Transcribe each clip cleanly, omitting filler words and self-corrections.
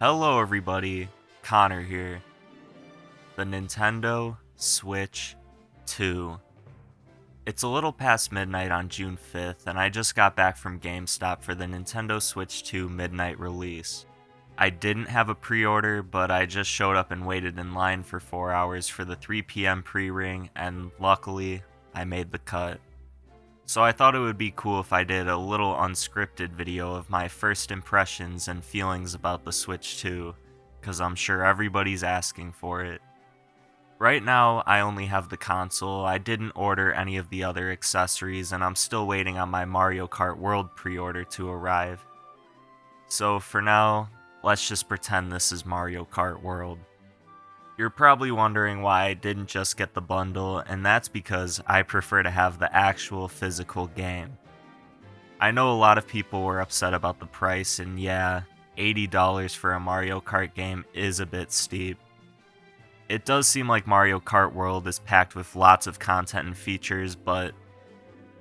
Hello everybody, Connor here. The Nintendo Switch 2. It's a little past midnight on June 5th, and I just got back from GameStop for the Nintendo Switch 2 midnight release. I didn't have a pre-order, but I just showed up and waited in line for 4 hours for the 3 p.m. pre-ring, and luckily, I made the cut. So I thought it would be cool if I did a little unscripted video of my first impressions and feelings about the Switch 2, because I'm sure everybody's asking for it. Right now, I only have the console. I didn't order any of the other accessories, and I'm still waiting on my Mario Kart World pre-order to arrive. So for now, let's just pretend this is Mario Kart World. You're probably wondering why I didn't just get the bundle, and that's because I prefer to have the actual physical game. I know a lot of people were upset about the price, and yeah, $80 for a Mario Kart game is a bit steep. It does seem like Mario Kart World is packed with lots of content and features, but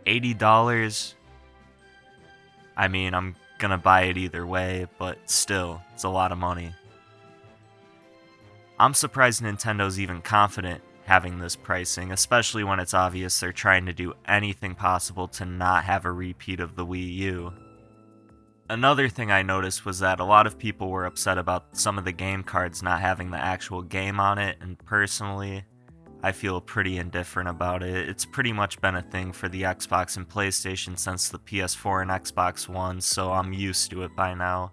$80? I mean, I'm gonna buy it either way, but still, it's a lot of money. I'm surprised Nintendo's even confident having this pricing, especially when it's obvious they're trying to do anything possible to not have a repeat of the Wii U. Another thing I noticed was that a lot of people were upset about some of the game cards not having the actual game on it, and personally, I feel pretty indifferent about it. It's pretty much been a thing for the Xbox and PlayStation since the PS4 and Xbox One, so I'm used to it by now.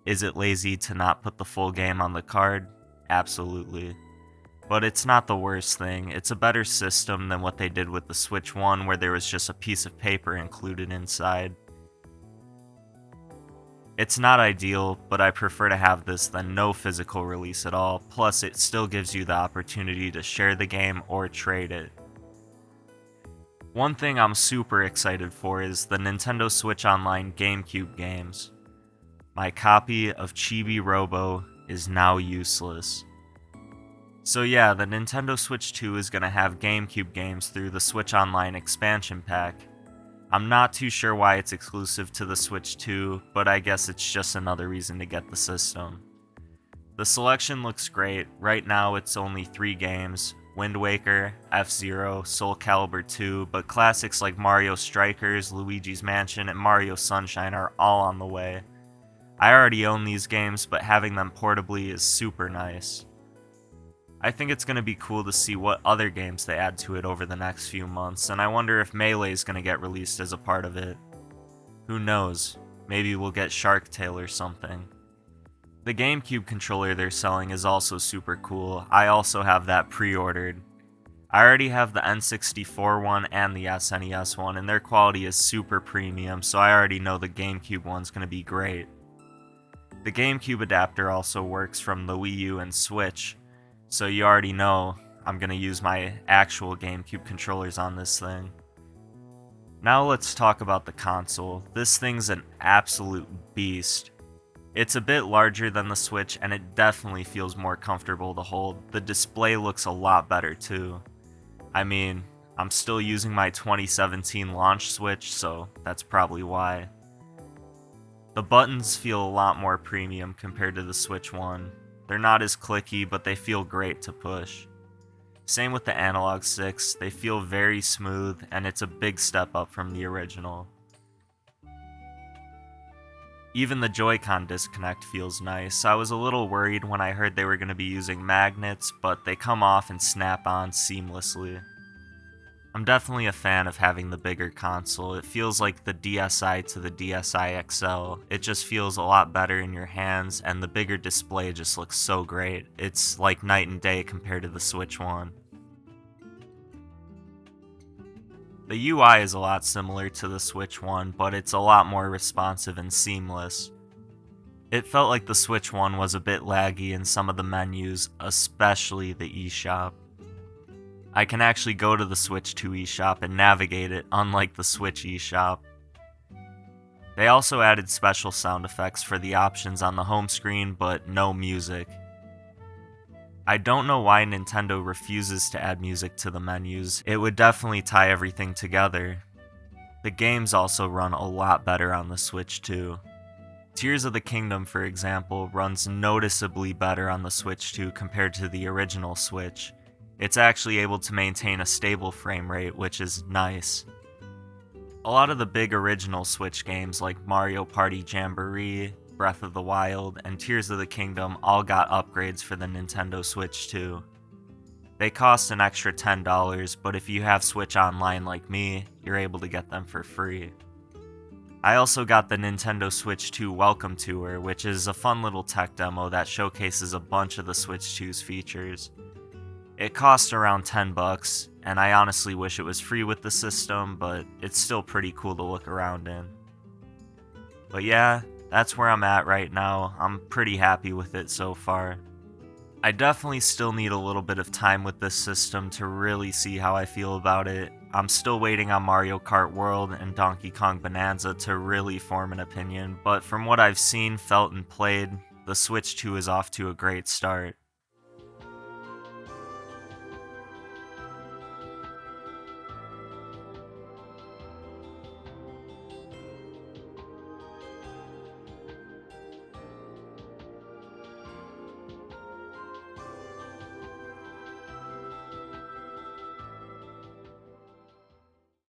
Is it lazy to not put the full game on the card? Absolutely. But it's not the worst thing. It's a better system than what they did with the Switch 1, where there was just a piece of paper included inside. It's not ideal, but I prefer to have this than no physical release at all, plus it still gives you the opportunity to share the game or trade it. One thing I'm super excited for is the Nintendo Switch Online GameCube Games. My copy of Chibi Robo is now useless. So yeah, the Nintendo Switch 2 is going to have GameCube games through the Switch Online expansion pack. I'm not too sure why it's exclusive to the Switch 2, but I guess it's just another reason to get the system. The selection looks great. Right now it's only 3 games: Wind Waker, F-Zero, Soul Calibur 2, but classics like Mario Strikers, Luigi's Mansion, and Mario Sunshine are all on the way. I already own these games, but having them portably is super nice. I think it's going to be cool to see what other games they add to it over the next few months, and I wonder if Melee is going to get released as a part of it. Who knows, maybe we'll get Shark Tale or something. The GameCube controller they're selling is also super cool. I also have that pre-ordered. I already have the N64 one and the SNES one, and their quality is super premium, so I already know the GameCube one's going to be great. The GameCube adapter also works from the Wii U and Switch, so you already know I'm going to use my actual GameCube controllers on this thing. Now let's talk about the console. This thing's an absolute beast. It's a bit larger than the Switch, and it definitely feels more comfortable to hold. The display looks a lot better too. I mean, I'm still using my 2017 launch Switch, so that's probably why. The buttons feel a lot more premium compared to the Switch 1. They're not as clicky, but they feel great to push. Same with the analog sticks, they feel very smooth, and it's a big step up from the original. Even the Joy-Con disconnect feels nice. I was a little worried when I heard they were going to be using magnets, but they come off and snap on seamlessly. I'm definitely a fan of having the bigger console. It feels like the DSi to the DSi XL. It just feels a lot better in your hands, and the bigger display just looks so great. It's like night and day compared to the Switch 1. The UI is a lot similar to the Switch 1, but it's a lot more responsive and seamless. It felt like the Switch 1 was a bit laggy in some of the menus, especially the eShop. I can actually go to the Switch 2 eShop and navigate it, unlike the Switch eShop. They also added special sound effects for the options on the home screen, but no music. I don't know why Nintendo refuses to add music to the menus. It would definitely tie everything together. The games also run a lot better on the Switch too. Tears of the Kingdom, for example, runs noticeably better on the Switch 2 compared to the original Switch. It's actually able to maintain a stable frame rate, which is nice. A lot of the big original Switch games like Mario Party Jamboree, Breath of the Wild, and Tears of the Kingdom all got upgrades for the Nintendo Switch 2. They cost an extra $10, but if you have Switch Online like me, you're able to get them for free. I also got the Nintendo Switch 2 Welcome Tour, which is a fun little tech demo that showcases a bunch of the Switch 2's features. It costs around $10, and I honestly wish it was free with the system, but it's still pretty cool to look around in. But yeah, that's where I'm at right now. I'm pretty happy with it so far. I definitely still need a little bit of time with this system to really see how I feel about it. I'm still waiting on Mario Kart World and Donkey Kong Bonanza to really form an opinion, but from what I've seen, felt, and played, the Switch 2 is off to a great start.